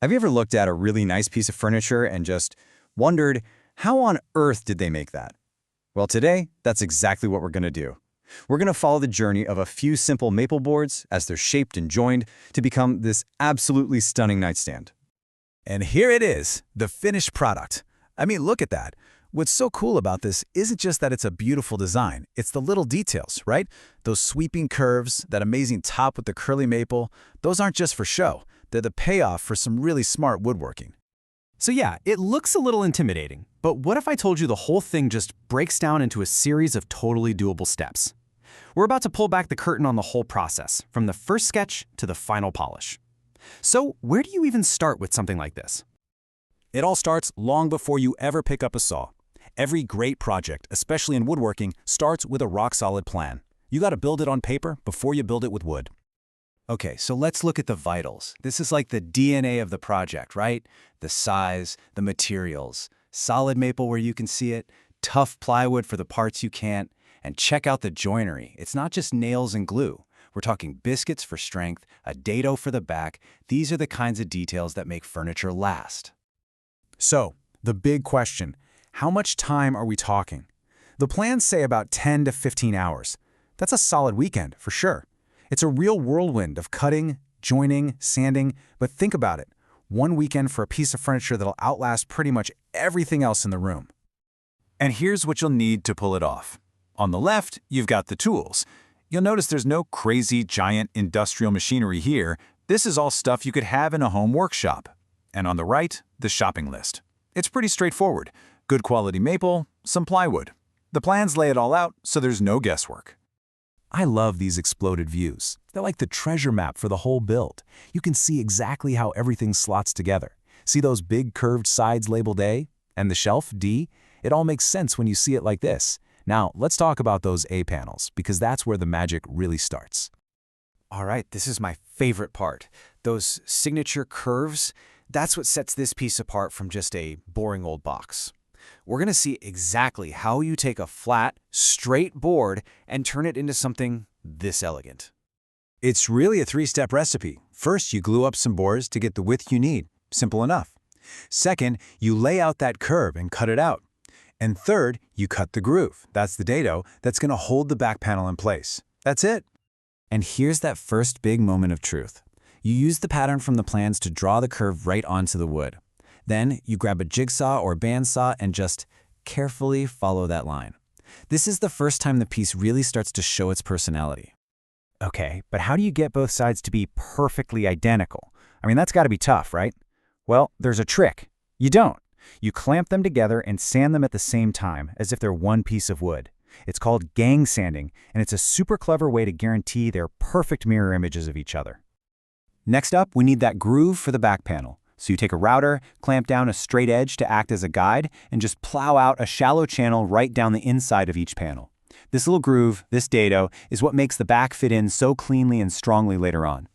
Have you ever looked at a really nice piece of furniture and just wondered, how on earth did they make that? Well, today, that's exactly what we're going to do. We're going to follow the journey of a few simple maple boards as they're shaped and joined to become this absolutely stunning nightstand. And here it is, the finished product. I mean, look at that. What's so cool about this isn't just that it's a beautiful design, it's the little details, right? Those sweeping curves, that amazing top with the curly maple, those aren't just for show. They're the payoff for some really smart woodworking. So yeah, it looks a little intimidating, but what if I told you the whole thing just breaks down into a series of totally doable steps? We're about to pull back the curtain on the whole process, from the first sketch to the final polish. So where do you even start with something like this? It all starts long before you ever pick up a saw. Every great project, especially in woodworking, starts with a rock-solid plan. You gotta build it on paper before you build it with wood. Okay, so let's look at the vitals. This is like the DNA of the project, right? The size, the materials, solid maple where you can see it, tough plywood for the parts you can't, and check out the joinery. It's not just nails and glue. We're talking biscuits for strength, a dado for the back. These are the kinds of details that make furniture last. So, the big question, how much time are we talking? The plans say about 10 to 15 hours. That's a solid weekend, for sure. It's a real whirlwind of cutting, joining, sanding, but think about it. One weekend for a piece of furniture that'll outlast pretty much everything else in the room. And here's what you'll need to pull it off. On the left, you've got the tools. You'll notice there's no crazy, giant industrial machinery here. This is all stuff you could have in a home workshop. And on the right, the shopping list. It's pretty straightforward. Good quality maple, some plywood. The plans lay it all out, so there's no guesswork. I love these exploded views. They're like the treasure map for the whole build. You can see exactly how everything slots together. See those big curved sides labeled A and the shelf D? It all makes sense when you see it like this. Now, let's talk about those A panels, because that's where the magic really starts. All right, this is my favorite part. Those signature curves, that's what sets this piece apart from just a boring old box. We're going to see exactly how you take a flat, straight board and turn it into something this elegant. It's really a three-step recipe. First, you glue up some boards to get the width you need. Simple enough. Second, you lay out that curve and cut it out. And third, you cut the groove. That's the dado that's going to hold the back panel in place. That's it. And here's that first big moment of truth. You use the pattern from the plans to draw the curve right onto the wood. Then you grab a jigsaw or bandsaw and just carefully follow that line. This is the first time the piece really starts to show its personality. Okay, but how do you get both sides to be perfectly identical? I mean, that's got to be tough, right? Well, there's a trick. You don't. You clamp them together and sand them at the same time, as if they're one piece of wood. It's called gang sanding, and it's a super clever way to guarantee they're perfect mirror images of each other. Next up, we need that groove for the back panel. So you take a router, clamp down a straight edge to act as a guide, and just plow out a shallow channel right down the inside of each panel. This little groove, this dado, is what makes the back fit in so cleanly and strongly later on.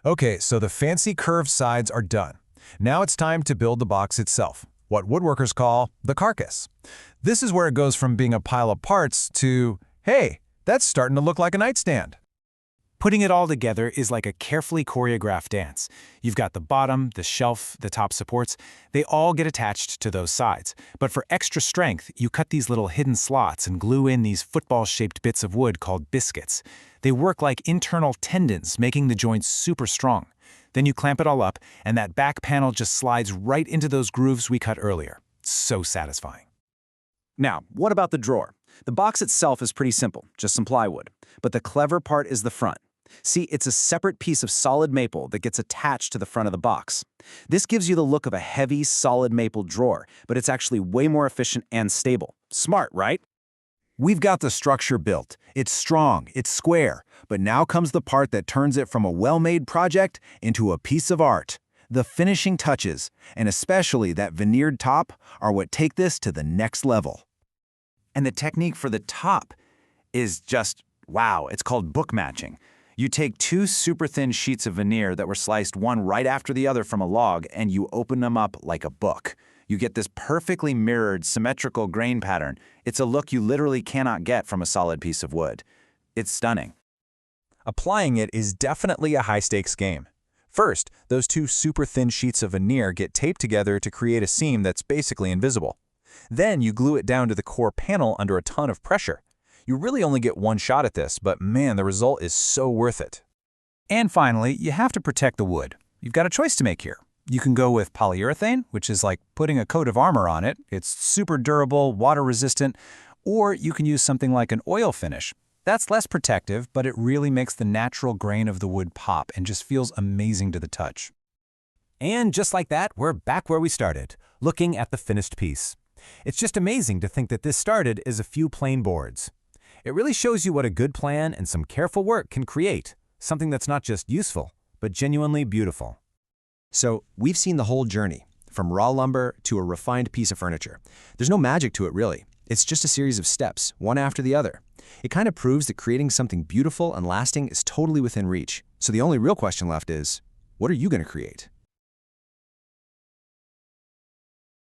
Okay, so the fancy curved sides are done. Now it's time to build the box itself, what woodworkers call the carcass. This is where it goes from being a pile of parts to, hey, that's starting to look like a nightstand. Putting it all together is like a carefully choreographed dance. You've got the bottom, the shelf, the top supports. They all get attached to those sides. But for extra strength, you cut these little hidden slots and glue in these football-shaped bits of wood called biscuits. They work like internal tendons, making the joints super strong. Then you clamp it all up, and that back panel just slides right into those grooves we cut earlier. So satisfying. Now, what about the drawer? The box itself is pretty simple, just some plywood. But the clever part is the front. See, it's a separate piece of solid maple that gets attached to the front of the box. This gives you the look of a heavy, solid maple drawer, but it's actually way more efficient and stable. Smart, right? We've got the structure built. It's strong, it's square, but now comes the part that turns it from a well-made project into a piece of art. The finishing touches, and especially that veneered top, are what take this to the next level. And the technique for the top is just, wow, it's called book matching. You take two super thin sheets of veneer that were sliced one right after the other from a log, and you open them up like a book. You get this perfectly mirrored, symmetrical grain pattern. It's a look you literally cannot get from a solid piece of wood. It's stunning. Applying it is definitely a high-stakes game. First, those two super thin sheets of veneer get taped together to create a seam that's basically invisible. Then you glue it down to the core panel under a ton of pressure. You really only get one shot at this, but man, the result is so worth it. And finally, you have to protect the wood. You've got a choice to make here. You can go with polyurethane, which is like putting a coat of armor on it. It's super durable, water-resistant. Or you can use something like an oil finish. That's less protective, but it really makes the natural grain of the wood pop and just feels amazing to the touch. And just like that, we're back where we started, looking at the finished piece. It's just amazing to think that this started as a few plain boards. It really shows you what a good plan and some careful work can create, something that's not just useful, but genuinely beautiful. So we've seen the whole journey, from raw lumber to a refined piece of furniture. There's no magic to it, really. It's just a series of steps, one after the other. It kind of proves that creating something beautiful and lasting is totally within reach. So the only real question left is, what are you going to create?